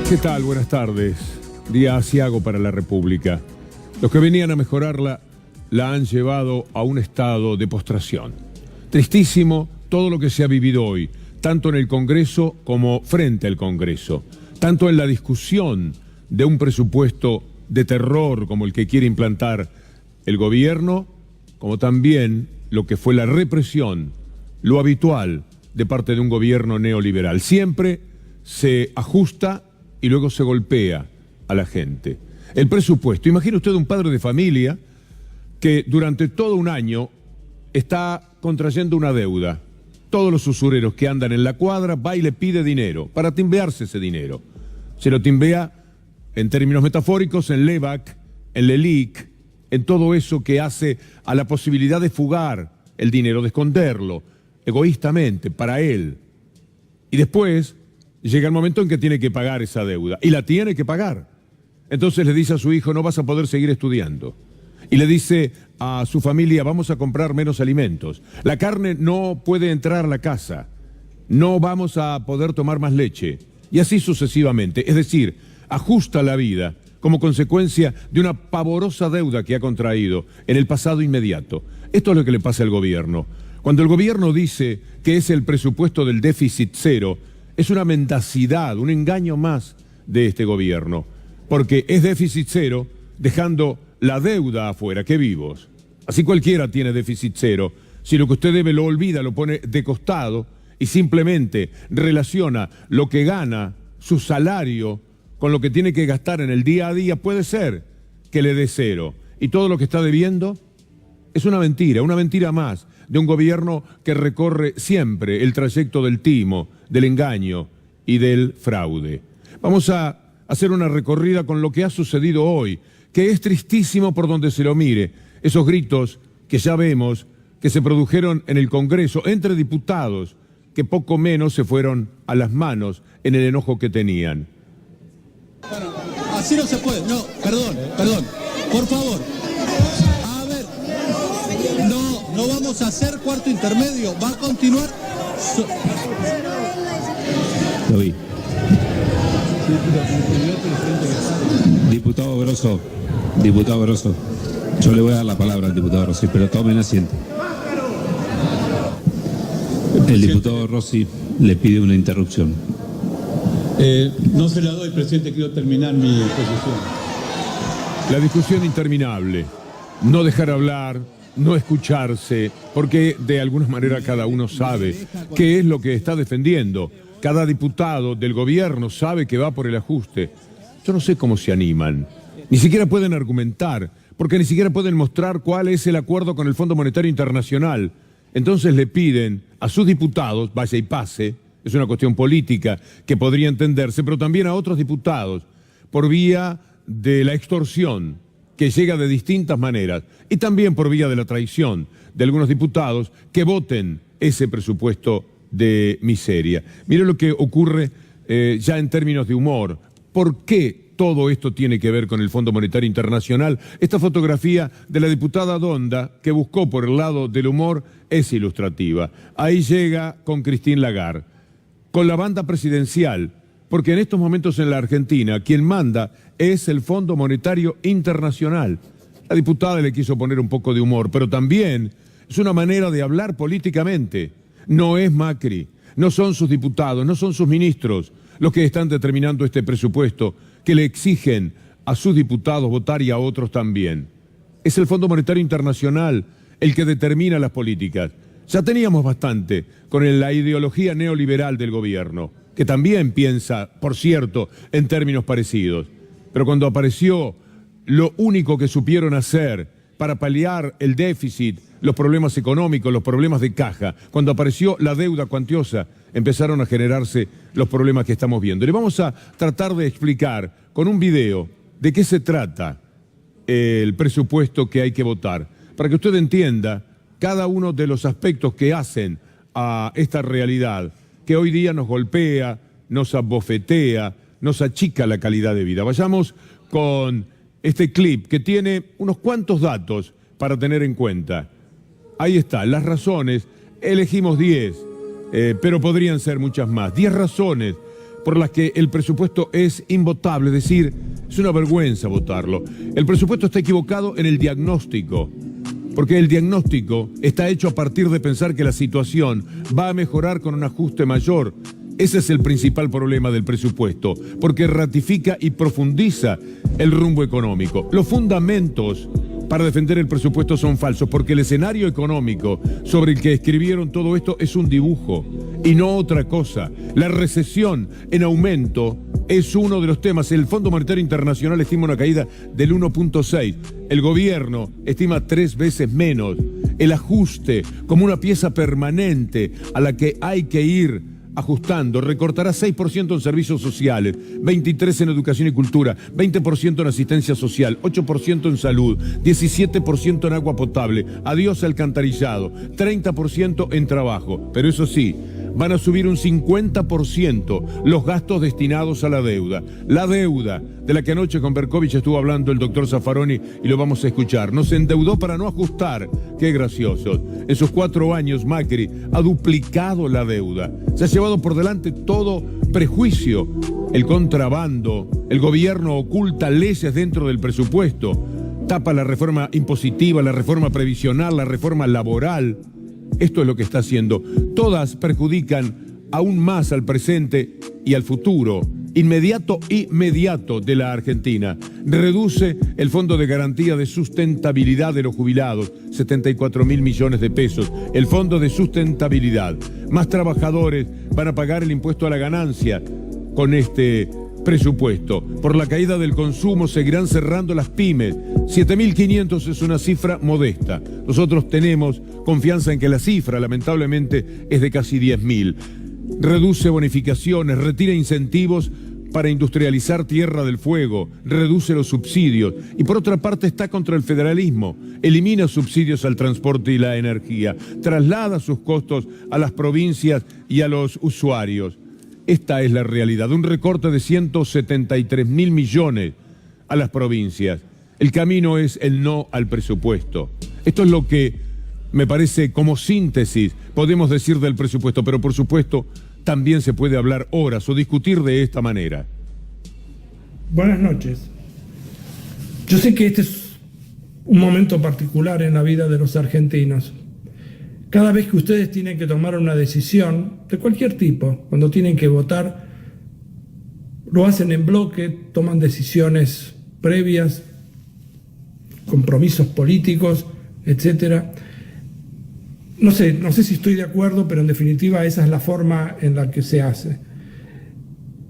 ¿Qué tal? Buenas tardes. Día aciago para la República. Los que venían a mejorarla la han llevado a un estado de postración. Tristísimo todo lo que se ha vivido hoy, tanto en el Congreso como frente al Congreso, tanto en la discusión de un presupuesto de terror como el que quiere implantar el gobierno, como también lo que fue la represión, lo habitual de parte de un gobierno neoliberal. Siempre se ajusta y luego se golpea a la gente. El presupuesto, imagine usted un padre de familia que durante todo un año está contrayendo una deuda. Todos los usureros que andan en la cuadra va y le pide dinero para timbearse ese dinero. Se lo timbea, en términos metafóricos, en LEVAC, en LELIC, en todo eso que hace a la posibilidad de fugar el dinero, de esconderlo, egoístamente, para él. Y después llega el momento en que tiene que pagar esa deuda, y la tiene que pagar. Entonces le dice a su hijo, no vas a poder seguir estudiando. Y le dice a su familia, vamos a comprar menos alimentos. La carne no puede entrar a la casa. No vamos a poder tomar más leche. Y así sucesivamente. Es decir, ajusta la vida como consecuencia de una pavorosa deuda que ha contraído en el pasado inmediato. Esto es lo que le pasa al gobierno. Cuando el gobierno dice que es el presupuesto del déficit cero, es una mendacidad, un engaño más de este gobierno. Porque es déficit cero dejando la deuda afuera, qué vivos. Así cualquiera tiene déficit cero. Si lo que usted debe lo olvida, lo pone de costado y simplemente relaciona lo que gana, su salario, con lo que tiene que gastar en el día a día, puede ser que le dé cero. Y todo lo que está debiendo es una mentira más de un gobierno que recorre siempre el trayecto del timo, del engaño y del fraude. Vamos a hacer una recorrida con lo que ha sucedido hoy, que es tristísimo por donde se lo mire. Esos gritos que ya vemos que se produjeron en el Congreso entre diputados que poco menos se fueron a las manos en el enojo que tenían. Bueno, así no se puede. No, perdón. Por favor. A ver. No vamos a hacer cuarto intermedio. Va a continuar. Lo vi. Diputado Grosso, yo le voy a dar la palabra al diputado Rossi, pero tomen asiento. El diputado Rossi le pide una interrupción. No se la doy, presidente, quiero terminar mi exposición. La discusión interminable, no dejar hablar, no escucharse, porque de alguna manera cada uno sabe qué es lo que está defendiendo. Cada diputado del gobierno sabe que va por el ajuste. Yo no sé cómo se animan. Ni siquiera pueden argumentar, porque ni siquiera pueden mostrar cuál es el acuerdo con el Fondo Monetario Internacional. Entonces le piden a sus diputados, vaya y pase, es una cuestión política que podría entenderse, pero también a otros diputados, por vía de la extorsión, que llega de distintas maneras, y también por vía de la traición de algunos diputados, que voten ese presupuesto de miseria. Mire lo que ocurre ya en términos de humor. ¿Por qué todo esto tiene que ver con el Fondo Monetario Internacional? Esta fotografía de la diputada Donda, que buscó por el lado del humor, es ilustrativa. Ahí llega con Christine Lagarde, con la banda presidencial, porque en estos momentos en la Argentina quien manda es el Fondo Monetario Internacional. La diputada le quiso poner un poco de humor, pero también es una manera de hablar políticamente. No es Macri, no son sus diputados, no son sus ministros los que están determinando este presupuesto que le exigen a sus diputados votar y a otros también. Es el Fondo Monetario Internacional el que determina las políticas. Ya teníamos bastante con la ideología neoliberal del gobierno, que también piensa, por cierto, en términos parecidos. Pero cuando apareció lo único que supieron hacer para paliar el déficit, los problemas económicos, los problemas de caja, cuando apareció la deuda cuantiosa, empezaron a generarse los problemas que estamos viendo. Le vamos a tratar de explicar con un video de qué se trata el presupuesto que hay que votar, para que usted entienda cada uno de los aspectos que hacen a esta realidad, que hoy día nos golpea, nos abofetea, nos achica la calidad de vida. Vayamos con este clip que tiene unos cuantos datos para tener en cuenta. Ahí está, las razones, elegimos 10, pero podrían ser muchas más. 10 razones por las que el presupuesto es invotable, es decir, es una vergüenza votarlo. El presupuesto está equivocado en el diagnóstico, porque el diagnóstico está hecho a partir de pensar que la situación va a mejorar con un ajuste mayor. Ese es el principal problema del presupuesto, porque ratifica y profundiza el rumbo económico. Los fundamentos para defender el presupuesto son falsos, porque el escenario económico sobre el que escribieron todo esto es un dibujo y no otra cosa. La recesión en aumento es uno de los temas. El Fondo Monetario Internacional estima una caída del 1.6. El gobierno estima 3 veces menos. El ajuste como una pieza permanente a la que hay que ir ajustando, recortará 6% en servicios sociales, 23% en educación y cultura, 20% en asistencia social, 8% en salud, 17% en agua potable, adiós alcantarillado, 30% en trabajo. Pero eso sí, van a subir un 50% los gastos destinados a la deuda. La deuda de la que anoche con Berkovich estuvo hablando el doctor Zaffaroni y lo vamos a escuchar. Nos endeudó para no ajustar. Qué gracioso. En sus 4 años Macri ha duplicado la deuda. Se ha llevado por delante todo prejuicio. El contrabando, el gobierno oculta leyes dentro del presupuesto, tapa la reforma impositiva, la reforma previsional, la reforma laboral. Esto es lo que está haciendo. Todas perjudican aún más al presente y al futuro inmediato de la Argentina. Reduce el Fondo de Garantía de Sustentabilidad de los Jubilados, 74.000 millones de pesos. El Fondo de Sustentabilidad. Más trabajadores van a pagar el impuesto a la ganancia con este presupuesto. Por la caída del consumo seguirán cerrando las pymes. 7.500 es una cifra modesta. Nosotros tenemos confianza en que la cifra, lamentablemente, es de casi 10.000. Reduce bonificaciones, retira incentivos para industrializar Tierra del Fuego, reduce los subsidios y por otra parte está contra el federalismo, elimina subsidios al transporte y la energía, traslada sus costos a las provincias y a los usuarios. Esta es la realidad, un recorte de 173.000 millones a las provincias. El camino es el no al presupuesto. Esto es lo que me parece como síntesis podemos decir del presupuesto, pero por supuesto también se puede hablar horas o discutir de esta manera. Buenas noches. Yo sé que este es un momento particular en la vida de los argentinos. Cada vez que ustedes tienen que tomar una decisión de cualquier tipo, cuando tienen que votar, lo hacen en bloque, toman decisiones previas, compromisos políticos, etcétera. No sé si estoy de acuerdo, pero en definitiva esa es la forma en la que se hace.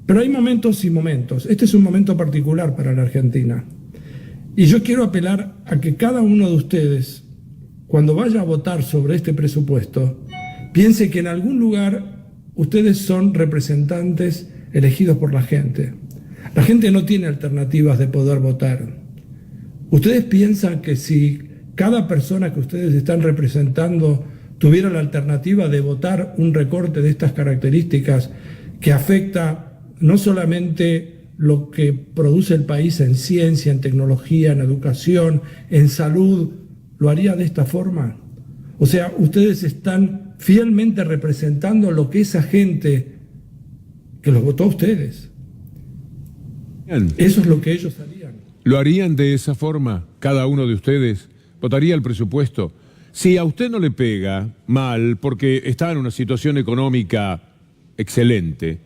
Pero hay momentos y momentos. Este es un momento particular para la Argentina. Y yo quiero apelar a que cada uno de ustedes, cuando vaya a votar sobre este presupuesto, piense que en algún lugar ustedes son representantes elegidos por la gente. La gente no tiene alternativas de poder votar. ¿Ustedes piensan que si cada persona que ustedes están representando tuviera la alternativa de votar un recorte de estas características que afecta no solamente lo que produce el país en ciencia, en tecnología, en educación, en salud, lo haría de esta forma? O sea, ustedes están fielmente representando lo que esa gente que los votó a ustedes. Eso es lo que ellos harían. ¿Lo harían de esa forma? Cada uno de ustedes votaría el presupuesto. Si a usted no le pega mal porque está en una situación económica excelente,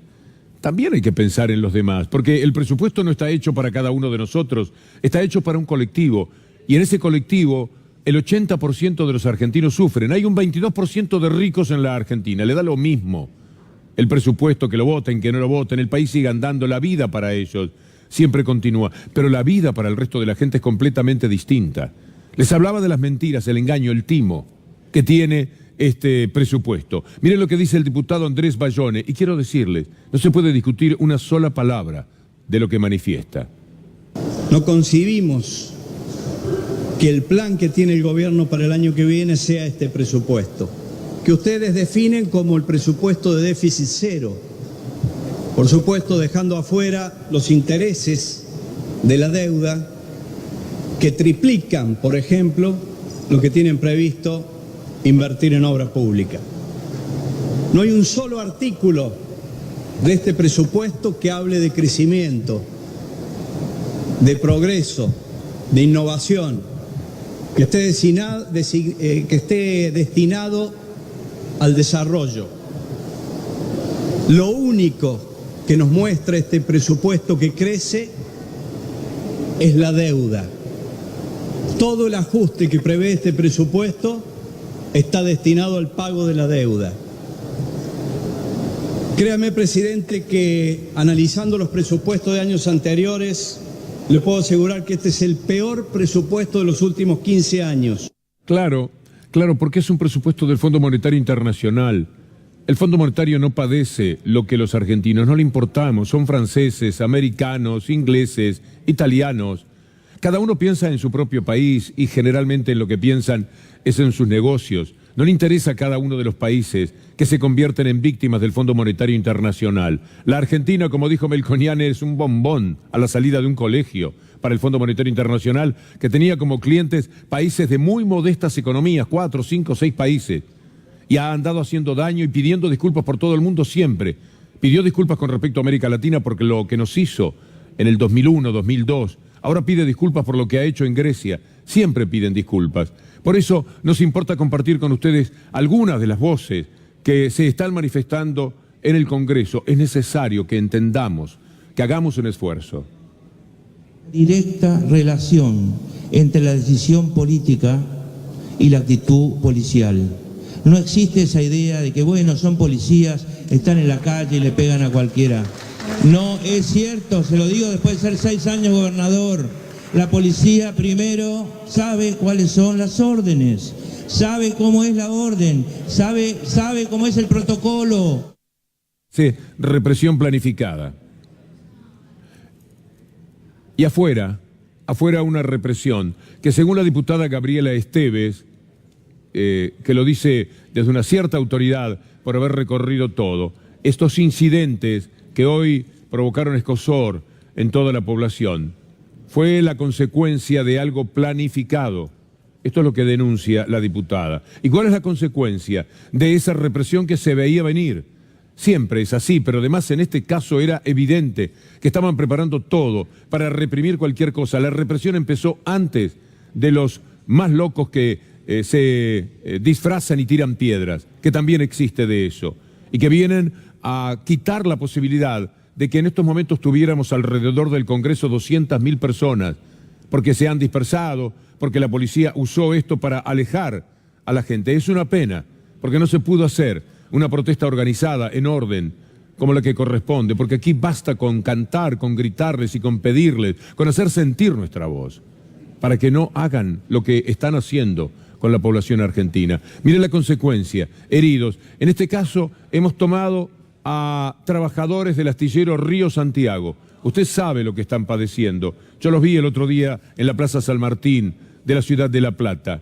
también hay que pensar en los demás, porque el presupuesto no está hecho para cada uno de nosotros, está hecho para un colectivo, y en ese colectivo el 80% de los argentinos sufren. Hay un 22% de ricos en la Argentina, le da lo mismo el presupuesto, que lo voten, que no lo voten, el país sigue andando, la vida para ellos siempre continúa, pero la vida para el resto de la gente es completamente distinta. Les hablaba de las mentiras, el engaño, el timo que tiene este presupuesto. Miren lo que dice el diputado Andrés Bayone, y quiero decirles, no se puede discutir una sola palabra de lo que manifiesta. No concibimos que el plan que tiene el gobierno para el año que viene sea este presupuesto, que ustedes definen como el presupuesto de déficit cero. Por supuesto, dejando afuera los intereses de la deuda, que triplican, por ejemplo, lo que tienen previsto invertir en obra pública. No hay un solo artículo de este presupuesto que hable de crecimiento, de progreso, de innovación, que esté destinado al desarrollo. Lo único que nos muestra este presupuesto que crece es la deuda. Todo el ajuste que prevé este presupuesto está destinado al pago de la deuda. Créame, presidente, que analizando los presupuestos de años anteriores, le puedo asegurar que este es el peor presupuesto de los últimos 15 años. Claro, porque es un presupuesto del Fondo Monetario Internacional. El Fondo Monetario no padece lo que los argentinos, no le importamos, son franceses, americanos, ingleses, italianos. Cada uno piensa en su propio país y generalmente en lo que piensan es en sus negocios. No le interesa a cada uno de los países que se convierten en víctimas del Fondo Monetario Internacional. La Argentina, como dijo Melconian, es un bombón a la salida de un colegio para el Fondo Monetario Internacional que tenía como clientes países de muy modestas economías, 4, 5, 6 países. Y ha andado haciendo daño y pidiendo disculpas por todo el mundo siempre. Pidió disculpas con respecto a América Latina porque lo que nos hizo en el 2001, 2002. Ahora pide disculpas por lo que ha hecho en Grecia. Siempre piden disculpas. Por eso nos importa compartir con ustedes algunas de las voces que se están manifestando en el Congreso. Es necesario que entendamos, que hagamos un esfuerzo. Directa relación entre la decisión política y la actitud policial. No existe esa idea de que, bueno, son policías, están en la calle y le pegan a cualquiera. No es cierto, se lo digo después de ser 6 años gobernador. La policía primero sabe cuáles son las órdenes, sabe cómo es la orden, sabe cómo es el protocolo. Sí, represión planificada. Y afuera una represión que según la diputada Gabriela Esteves, que lo dice desde una cierta autoridad por haber recorrido todo, estos incidentes que hoy provocaron escozor en toda la población, fue la consecuencia de algo planificado. Esto es lo que denuncia la diputada. ¿Y cuál es la consecuencia de esa represión que se veía venir? Siempre es así, pero además en este caso era evidente que estaban preparando todo para reprimir cualquier cosa. La represión empezó antes de los más locos que se disfrazan y tiran piedras, que también existe de eso, y que vienen a quitar la posibilidad de que en estos momentos tuviéramos alrededor del Congreso 200.000 personas, porque se han dispersado, porque la policía usó esto para alejar a la gente. Es una pena, porque no se pudo hacer una protesta organizada en orden como la que corresponde, porque aquí basta con cantar, con gritarles y con pedirles, con hacer sentir nuestra voz, para que no hagan lo que están haciendo con la población argentina. Mire la consecuencia, heridos. En este caso hemos tomado a trabajadores del astillero Río Santiago. Usted sabe lo que están padeciendo. Yo los vi el otro día en la Plaza San Martín de la ciudad de La Plata.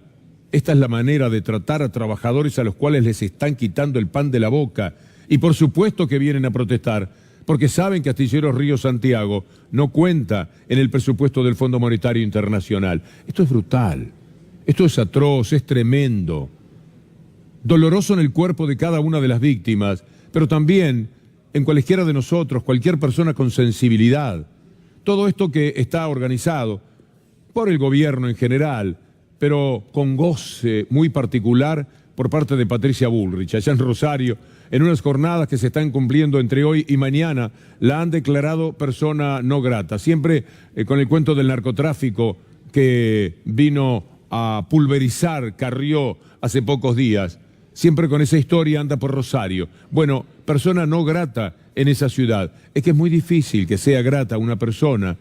Esta es la manera de tratar a trabajadores a los cuales les están quitando el pan de la boca. Y por supuesto que vienen a protestar, porque saben que Astilleros Río Santiago no cuenta en el presupuesto del Fondo Monetario Internacional. Esto es brutal, esto es atroz, es tremendo, doloroso en el cuerpo de cada una de las víctimas, pero también en cualesquiera de nosotros, cualquier persona con sensibilidad. Todo esto que está organizado por el gobierno en general, pero con goce muy particular por parte de Patricia Bullrich, allá en Rosario, en unas jornadas que se están cumpliendo entre hoy y mañana, la han declarado persona no grata, siempre con el cuento del narcotráfico que vino a pulverizar Carrió hace pocos días. Siempre con esa historia anda por Rosario. Bueno, persona no grata en esa ciudad. Es que es muy difícil que sea grata una persona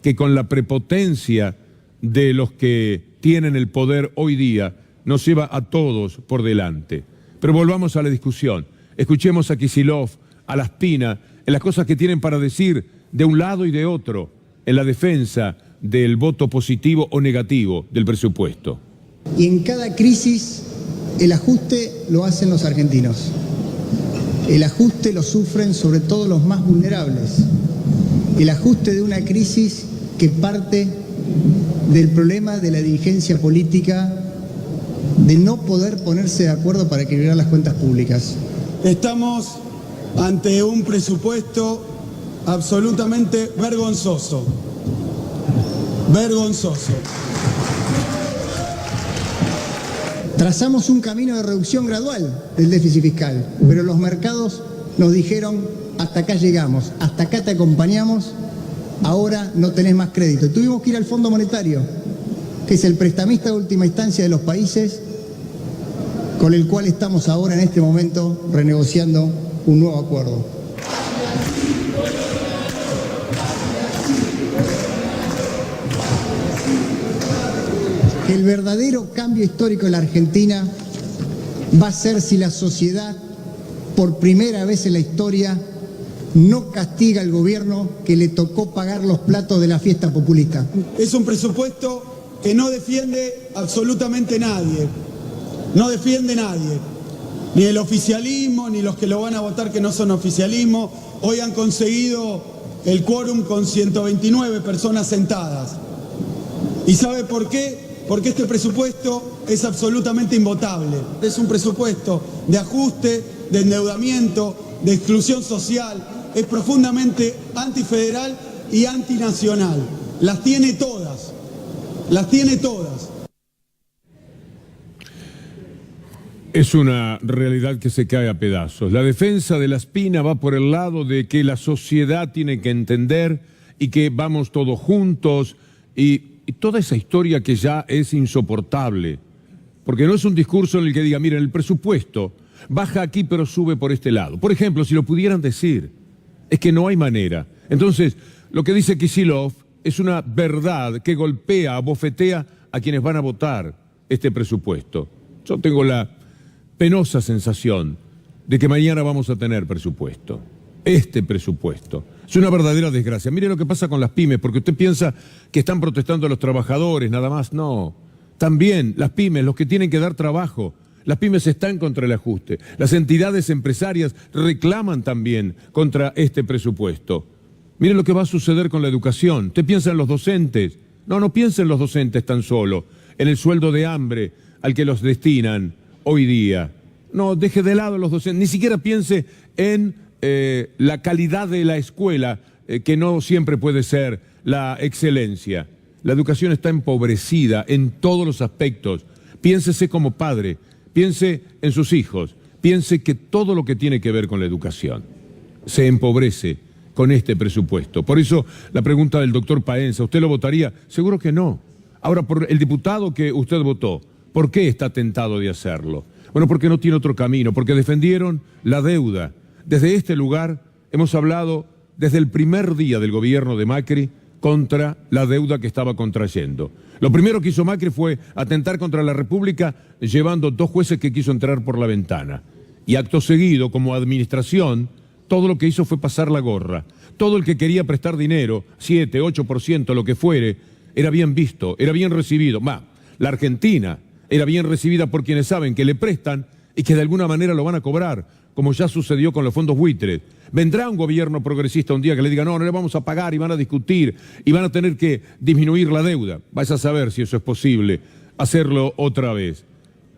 que con la prepotencia de los que tienen el poder hoy día nos lleva a todos por delante. Pero volvamos a la discusión. Escuchemos a Kicillof, a Laspina, en las cosas que tienen para decir de un lado y de otro en la defensa del voto positivo o negativo del presupuesto. Y en cada crisis el ajuste lo hacen los argentinos. El ajuste lo sufren sobre todo los más vulnerables. El ajuste de una crisis que parte del problema de la dirigencia política de no poder ponerse de acuerdo para equilibrar las cuentas públicas. Estamos ante un presupuesto absolutamente vergonzoso. Vergonzoso. Trazamos un camino de reducción gradual del déficit fiscal, pero los mercados nos dijeron: hasta acá llegamos, hasta acá te acompañamos, ahora no tenés más crédito. Y tuvimos que ir al Fondo Monetario, que es el prestamista de última instancia de los países, con el cual estamos ahora en este momento renegociando un nuevo acuerdo. El verdadero cambio histórico en la Argentina va a ser si la sociedad, por primera vez en la historia, no castiga al gobierno que le tocó pagar los platos de la fiesta populista. Es un presupuesto que no defiende absolutamente nadie. No defiende nadie. Ni el oficialismo, ni los que lo van a votar que no son oficialismo. Hoy han conseguido el quórum con 129 personas sentadas. ¿Y sabe por qué? Porque este presupuesto es absolutamente invotable. Es un presupuesto de ajuste, de endeudamiento, de exclusión social. Es profundamente antifederal y antinacional. Las tiene todas. Las tiene todas. Es una realidad que se cae a pedazos. La defensa de la espina va por el lado de que la sociedad tiene que entender y que vamos todos juntos y toda esa historia que ya es insoportable. Porque no es un discurso en el que diga, miren, el presupuesto baja aquí pero sube por este lado. Por ejemplo, si lo pudieran decir, es que no hay manera. Entonces, lo que dice Kicillof es una verdad que golpea, abofetea a quienes van a votar este presupuesto. Yo tengo la penosa sensación de que mañana vamos a tener presupuesto. Este presupuesto. Es una verdadera desgracia. Mire lo que pasa con las pymes, porque usted piensa que están protestando los trabajadores, nada más. No. También las pymes, los que tienen que dar trabajo. Las pymes están contra el ajuste. Las entidades empresarias reclaman también contra este presupuesto. Mire lo que va a suceder con la educación. ¿Usted piensa en los docentes? No piensa en los docentes tan solo, en el sueldo de hambre al que los destinan hoy día. No, deje de lado a los docentes. Ni siquiera piense en la calidad de la escuela, que no siempre puede ser la excelencia. La educación está empobrecida en todos los aspectos. Piénsese como padre, piense en sus hijos, piense que todo lo que tiene que ver con la educación se empobrece con este presupuesto. Por eso la pregunta del doctor Paenza, ¿usted lo votaría? Seguro que no. Ahora, por el diputado que usted votó, ¿por qué está tentado de hacerlo? Bueno, porque no tiene otro camino, porque defendieron la deuda. Desde este lugar hemos hablado desde el primer día del gobierno de Macri contra la deuda que estaba contrayendo. Lo primero que hizo Macri fue atentar contra la República llevando 2 jueces que quiso entrar por la ventana. Y acto seguido, como administración, todo lo que hizo fue pasar la gorra. Todo el que quería prestar dinero, 7, 8%, lo que fuere, era bien visto, era bien recibido. La Argentina era bien recibida por quienes saben que le prestan y que de alguna manera lo van a cobrar, como ya sucedió con los fondos buitres. Vendrá un gobierno progresista un día que le diga, no le vamos a pagar y van a discutir y van a tener que disminuir la deuda. Vais a saber si eso es posible, hacerlo otra vez.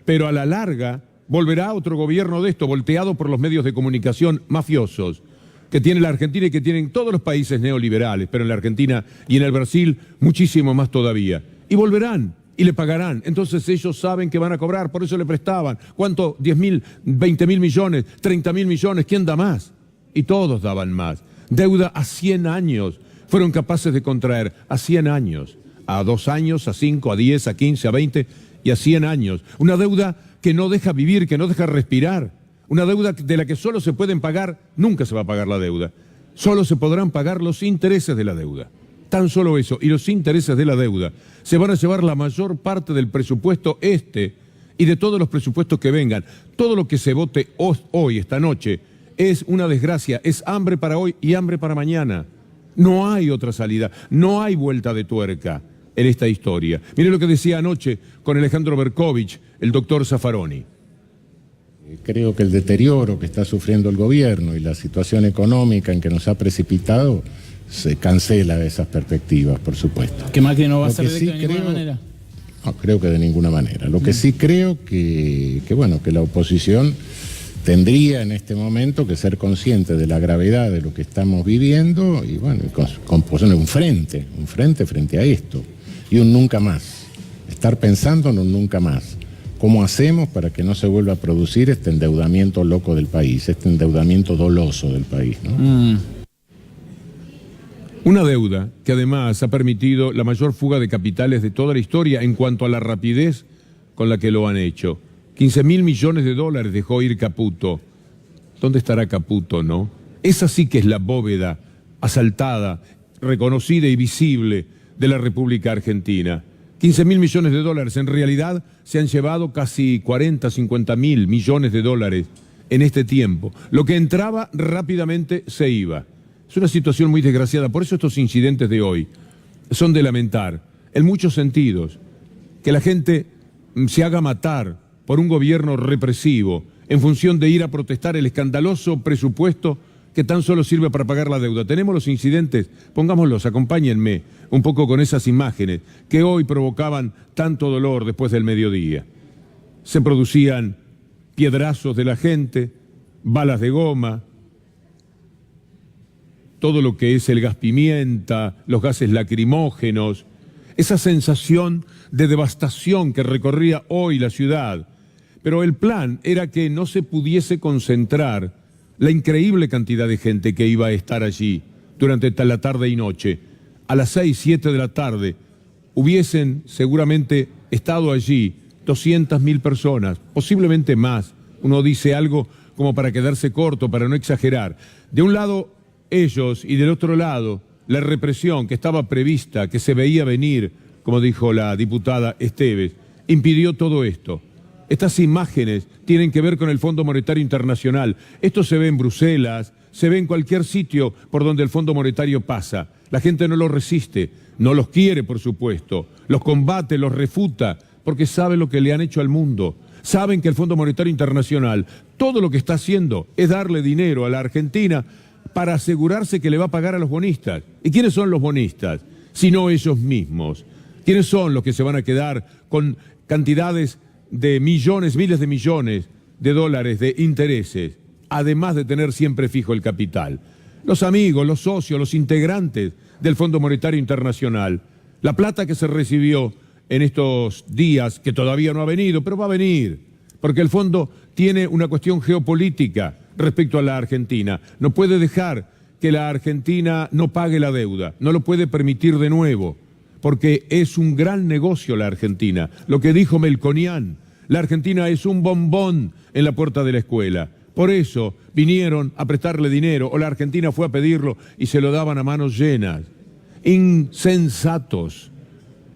Pero a la larga volverá otro gobierno de esto, volteado por los medios de comunicación mafiosos, que tiene la Argentina y que tienen todos los países neoliberales, pero en la Argentina y en el Brasil muchísimo más todavía. Y volverán. Y le pagarán. Entonces ellos saben que van a cobrar, por eso le prestaban. ¿Cuánto? 10.000, 20.000 millones, 30.000 millones, ¿quién da más? Y todos daban más. Deuda a 100 años. Fueron capaces de contraer a 100 años, a 2 años, a 5, a 10, a 15, a 20 y a 100 años. Una deuda que no deja vivir, que no deja respirar. Una deuda de la que solo se pueden pagar, nunca se va a pagar la deuda. Solo se podrán pagar los intereses de la deuda. Tan solo eso, y los intereses de la deuda se van a llevar la mayor parte del presupuesto y de todos los presupuestos que vengan. Todo lo que se vote hoy, esta noche, es una desgracia, es hambre para hoy y hambre para mañana. No hay otra salida, no hay vuelta de tuerca en esta historia. Mire lo que decía anoche con Alejandro Berkovich, el doctor Zaffaroni. Creo que el deterioro que está sufriendo el gobierno y la situación económica en que nos ha precipitado se cancela esas perspectivas, por supuesto. ¿Que Macri no va a ser electo de ninguna manera? No, creo que de ninguna manera. Lo que sí creo que la oposición tendría en este momento que ser consciente de la gravedad de lo que estamos viviendo y bueno, poner un frente frente a esto y un nunca más, estar pensando en un nunca más. ¿Cómo hacemos para que no se vuelva a producir este endeudamiento loco del país, este endeudamiento doloso del país, ¿no? Una deuda que además ha permitido la mayor fuga de capitales de toda la historia en cuanto a la rapidez con la que lo han hecho. 15.000 millones de dólares dejó ir Caputo. ¿Dónde estará Caputo, no? Esa sí que es la bóveda asaltada, reconocida y visible de la República Argentina. 15.000 millones de dólares. En realidad se han llevado casi 40, 50.000 millones de dólares en este tiempo. Lo que entraba rápidamente se iba. Es una situación muy desgraciada. Por eso estos incidentes de hoy son de lamentar, en muchos sentidos. Que la gente se haga matar por un gobierno represivo en función de ir a protestar el escandaloso presupuesto que tan solo sirve para pagar la deuda. Tenemos los incidentes, pongámoslos, acompáñenme un poco con esas imágenes que hoy provocaban tanto dolor después del mediodía. Se producían piedrazos de la gente, balas de goma, todo lo que es el gas pimienta, los gases lacrimógenos, esa sensación de devastación que recorría hoy la ciudad. Pero el plan era que no se pudiese concentrar la increíble cantidad de gente que iba a estar allí durante la tarde y noche. A las 6, 7 de la tarde hubiesen seguramente estado allí 200.000 personas, posiblemente más. Uno dice algo como para quedarse corto, para no exagerar. De un lado ellos y del otro lado la represión que estaba prevista, que se veía venir, como dijo la diputada Esteves, impidió todo esto. Estas imágenes tienen que ver con el Fondo Monetario Internacional. Esto se ve en Bruselas, se ve en cualquier sitio por donde el Fondo Monetario pasa. La gente no lo resiste, no los quiere, por supuesto, los combate, los refuta, porque sabe lo que le han hecho al mundo. Saben que el Fondo Monetario Internacional, todo lo que está haciendo es darle dinero a la Argentina para asegurarse que le va a pagar a los bonistas. ¿Y quiénes son los bonistas? Sino ellos mismos. ¿Quiénes son los que se van a quedar con cantidades de millones, miles de millones de dólares de intereses, además de tener siempre fijo el capital? Los amigos, los socios, los integrantes del Fondo Monetario Internacional. La plata que se recibió en estos días, que todavía no ha venido, pero va a venir, porque el fondo tiene una cuestión geopolítica respecto a la Argentina. No puede dejar que la Argentina no pague la deuda, no lo puede permitir de nuevo, porque es un gran negocio la Argentina. Lo que dijo Melconian, la Argentina es un bombón en la puerta de la escuela. Por eso vinieron a prestarle dinero, o la Argentina fue a pedirlo y se lo daban a manos llenas. Insensatos,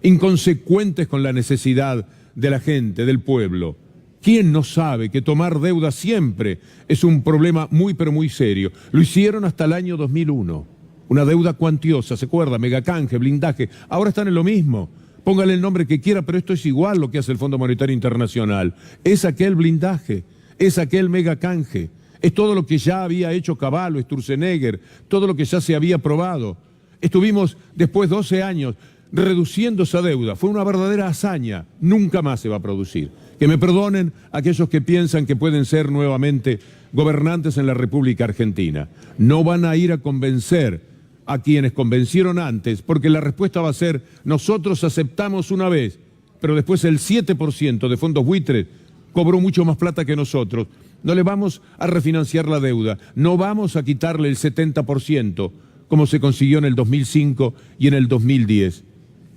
inconsecuentes con la necesidad de la gente, del pueblo. ¿Quién no sabe que tomar deuda siempre es un problema muy pero muy serio? Lo hicieron hasta el año 2001. Una deuda cuantiosa, ¿se acuerda? Megacanje, blindaje. Ahora están en lo mismo. Póngale el nombre que quiera, pero esto es igual lo que hace el Fondo Monetario Internacional. Es aquel blindaje, es aquel megacanje, es todo lo que ya había hecho Cavallo, Sturzenegger, todo lo que ya se había aprobado. Estuvimos después 12 años reduciendo esa deuda. Fue una verdadera hazaña. Nunca más se va a producir. Que me perdonen aquellos que piensan que pueden ser nuevamente gobernantes en la República Argentina. No van a ir a convencer a quienes convencieron antes, porque la respuesta va a ser: nosotros aceptamos una vez, pero después el 7% de fondos buitres cobró mucho más plata que nosotros. No le vamos a refinanciar la deuda, no vamos a quitarle el 70%, como se consiguió en el 2005 y en el 2010.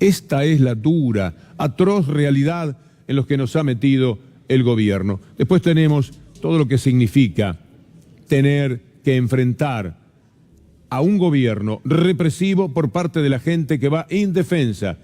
Esta es la dura, atroz realidad en los que nos ha metido el gobierno. Después tenemos todo lo que significa tener que enfrentar a un gobierno represivo por parte de la gente que va indefensa.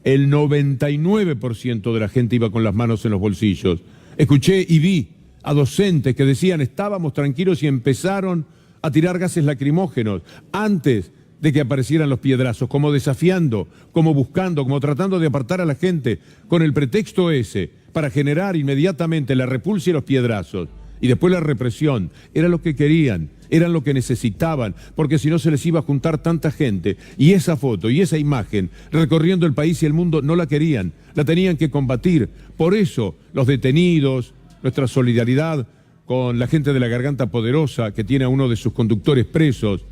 El 99% de la gente iba con las manos en los bolsillos. Escuché y vi a docentes que decían: estábamos tranquilos, y empezaron a tirar gases lacrimógenos antes de que aparecieran los piedrazos, como desafiando, como buscando, como tratando de apartar a la gente con el pretexto ese, para generar inmediatamente la repulsa y los piedrazos. Y después la represión. Era lo que querían, eran lo que necesitaban, porque si no se les iba a juntar tanta gente. Y esa foto y esa imagen recorriendo el país y el mundo no la querían, la tenían que combatir. Por eso los detenidos, nuestra solidaridad con la gente de la Garganta Poderosa, que tiene a uno de sus conductores presos.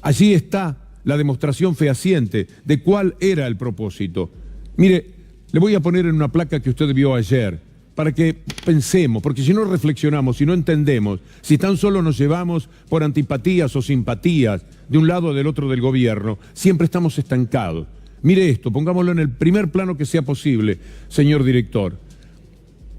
Allí está la demostración fehaciente de cuál era el propósito. Mire, le voy a poner en una placa que usted vio ayer, para que pensemos, porque si no reflexionamos, si no entendemos, si tan solo nos llevamos por antipatías o simpatías de un lado o del otro del gobierno, siempre estamos estancados. Mire esto, pongámoslo en el primer plano que sea posible, señor director.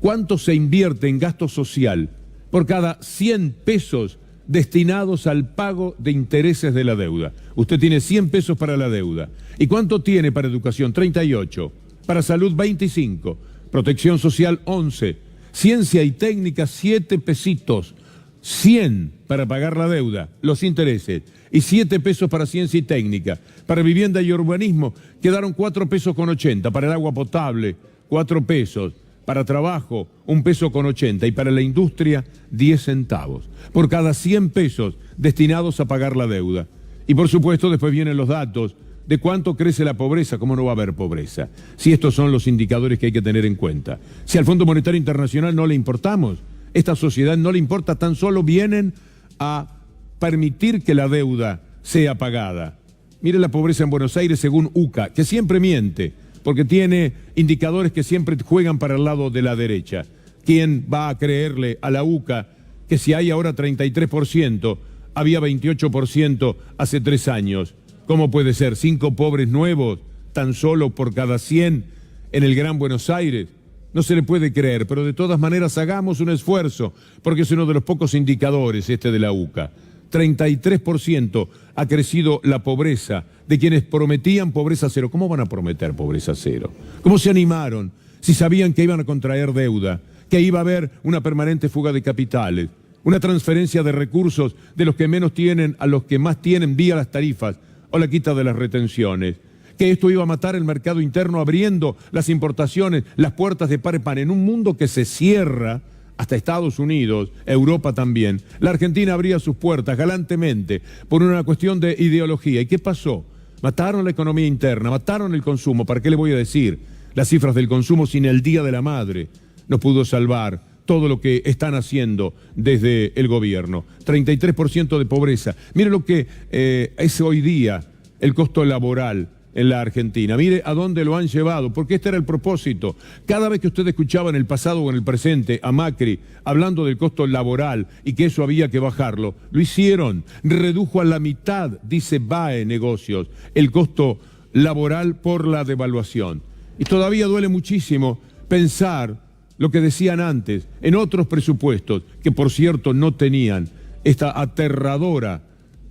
¿Cuánto se invierte en gasto social por cada 100 pesos destinados al pago de intereses de la deuda? Usted tiene 100 pesos para la deuda. ¿Y cuánto tiene para educación? 38. Para salud, 25. Protección social, 11. Ciencia y técnica, 7 pesitos. 100 para pagar la deuda, los intereses. Y 7 pesos para ciencia y técnica. Para vivienda y urbanismo quedaron 4 pesos con 80. Para el agua potable, 4 pesos. Para trabajo, 1 peso con 80. Y para la industria, 10 centavos. Por cada 100 pesos destinados a pagar la deuda. Y por supuesto después vienen los datos de cuánto crece la pobreza. ¿Cómo no va a haber pobreza? Si estos son los indicadores que hay que tener en cuenta. Si al Fondo Monetario Internacional no le importamos, esta sociedad no le importa, tan solo vienen a permitir que la deuda sea pagada. Mire la pobreza en Buenos Aires según UCA, que siempre miente, porque tiene indicadores que siempre juegan para el lado de la derecha. ¿Quién va a creerle a la UCA que si hay ahora 33%, había 28% hace 3 años? ¿Cómo puede ser? 5 pobres nuevos tan solo por cada 100 en el Gran Buenos Aires. No se le puede creer, pero de todas maneras hagamos un esfuerzo, porque es uno de los pocos indicadores este de la UCA. 33% ha crecido la pobreza de quienes prometían pobreza cero. ¿Cómo van a prometer pobreza cero? ¿Cómo se animaron si sabían que iban a contraer deuda, que iba a haber una permanente fuga de capitales, una transferencia de recursos de los que menos tienen a los que más tienen vía las tarifas o la quita de las retenciones? Que esto iba a matar el mercado interno abriendo las importaciones, las puertas de par en par en un mundo que se cierra hasta Estados Unidos, Europa también. La Argentina abría sus puertas galantemente por una cuestión de ideología. ¿Y qué pasó? Mataron la economía interna, mataron el consumo. ¿Para qué le voy a decir las cifras del consumo sin el Día de la Madre no pudo salvar todo lo que están haciendo desde el gobierno? 33% de pobreza. Mire lo que es hoy día el costo laboral en la Argentina. Mire a dónde lo han llevado, porque este era el propósito. Cada vez que usted escuchaba en el pasado o en el presente a Macri hablando del costo laboral y que eso había que bajarlo, lo hicieron. Redujo a la mitad, dice BAE Negocios, el costo laboral por la devaluación. Y todavía duele muchísimo pensar lo que decían antes en otros presupuestos, que por cierto no tenían esta aterradora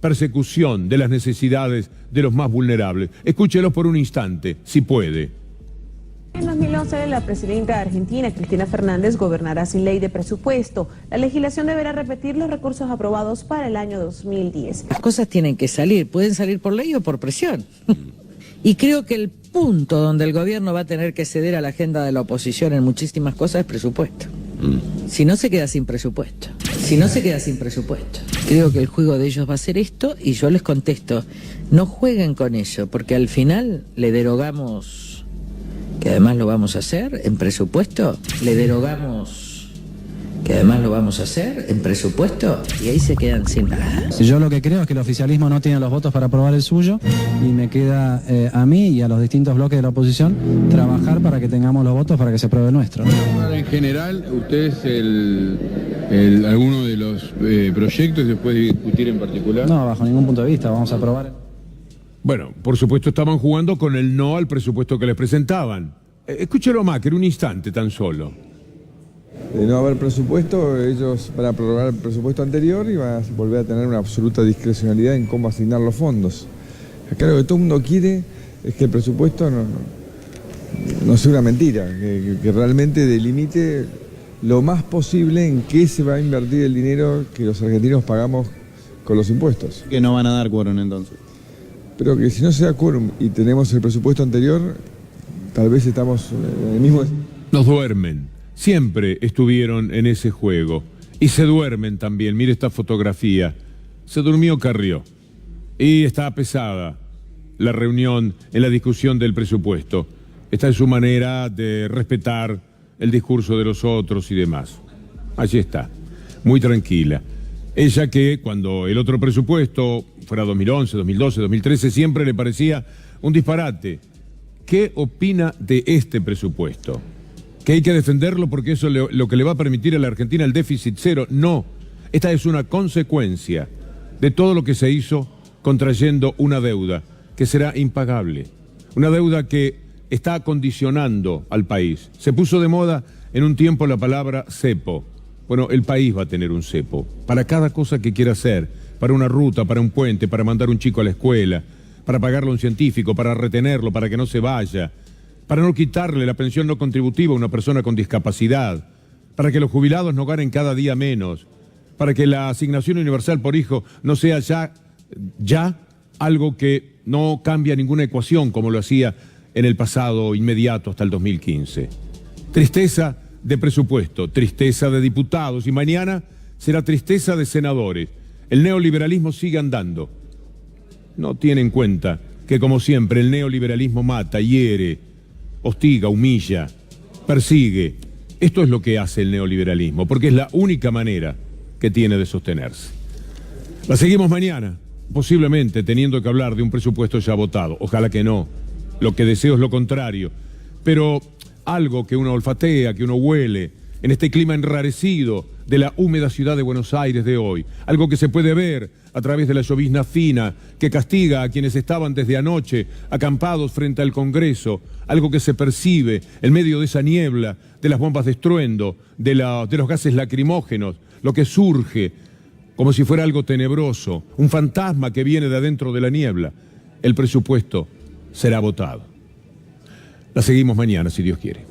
persecución de las necesidades de los más vulnerables. Escúchelo por un instante, si puede. En 2011, la presidenta de Argentina, Cristina Fernández, gobernará sin ley de presupuesto. La legislación deberá repetir los recursos aprobados para el año 2010. Las cosas tienen que salir, pueden salir por ley o por presión. Y creo que el punto donde el gobierno va a tener que ceder a la agenda de la oposición en muchísimas cosas es presupuesto. Si no, se queda sin presupuesto. Creo que el juego de ellos va a ser esto y yo les contesto, no jueguen con eso, porque al final le derogamos, que además lo vamos a hacer en presupuesto, y ahí se quedan sin nada. Yo lo que creo es que el oficialismo no tiene los votos para aprobar el suyo y me queda a mí y a los distintos bloques de la oposición trabajar para que tengamos los votos para que se apruebe el nuestro. En general, ¿usted es alguno de los proyectos que se puede discutir en particular? No, bajo ningún punto de vista, vamos a aprobar. Bueno, por supuesto estaban jugando con el no al presupuesto que les presentaban. Escúchelo, Macri, un instante tan solo. De no haber presupuesto, ellos van a prorrogar el presupuesto anterior y van a volver a tener una absoluta discrecionalidad en cómo asignar los fondos. Acá lo que todo el mundo quiere es que el presupuesto no sea una mentira, que realmente delimite lo más posible en qué se va a invertir el dinero que los argentinos pagamos con los impuestos. Que no van a dar quórum entonces. Pero que si no se da quórum y tenemos el presupuesto anterior, tal vez estamos en el mismo... Nos duermen. Siempre estuvieron en ese juego. Y se duermen también. Mire esta fotografía. Se durmió Carrió. Y está pesada la reunión en la discusión del presupuesto. Esta es su manera de respetar el discurso de los otros y demás. Allí está. muy tranquila. Ella que cuando el otro presupuesto, fuera 2011, 2012, 2013, siempre le parecía un disparate. ¿Qué opina de este presupuesto? ¿Que hay que defenderlo porque eso es lo que le va a permitir a la Argentina el déficit cero? No, esta es una consecuencia de todo lo que se hizo contrayendo una deuda que será impagable. Una deuda que está condicionando al país. Se puso de moda en un tiempo la palabra cepo. Bueno, el país va a tener un cepo para cada cosa que quiera hacer, para una ruta, para un puente, para mandar un chico a la escuela, para pagarle a un científico, para retenerlo, para que no se vaya, para no quitarle la pensión no contributiva a una persona con discapacidad, para que los jubilados no ganen cada día menos, para que la asignación universal por hijo no sea ya algo que no cambia ninguna ecuación como lo hacía en el pasado inmediato hasta el 2015. Tristeza de presupuesto, tristeza de diputados y mañana será tristeza de senadores. El neoliberalismo sigue andando. No tiene en cuenta que, como siempre, el neoliberalismo mata, hiere, hostiga, humilla, persigue. Esto es lo que hace el neoliberalismo, porque es la única manera que tiene de sostenerse. La seguimos mañana, posiblemente teniendo que hablar de un presupuesto ya votado. Ojalá que no. Lo que deseo es lo contrario. Pero algo que uno olfatea, que uno huele, en este clima enrarecido de la húmeda ciudad de Buenos Aires de hoy. Algo que se puede ver a través de la llovizna fina que castiga a quienes estaban desde anoche acampados frente al Congreso. Algo que se percibe en medio de esa niebla, de las bombas de estruendo, de los gases lacrimógenos. Lo que surge como si fuera algo tenebroso, un fantasma que viene de adentro de la niebla. El presupuesto será votado. La seguimos mañana, si Dios quiere.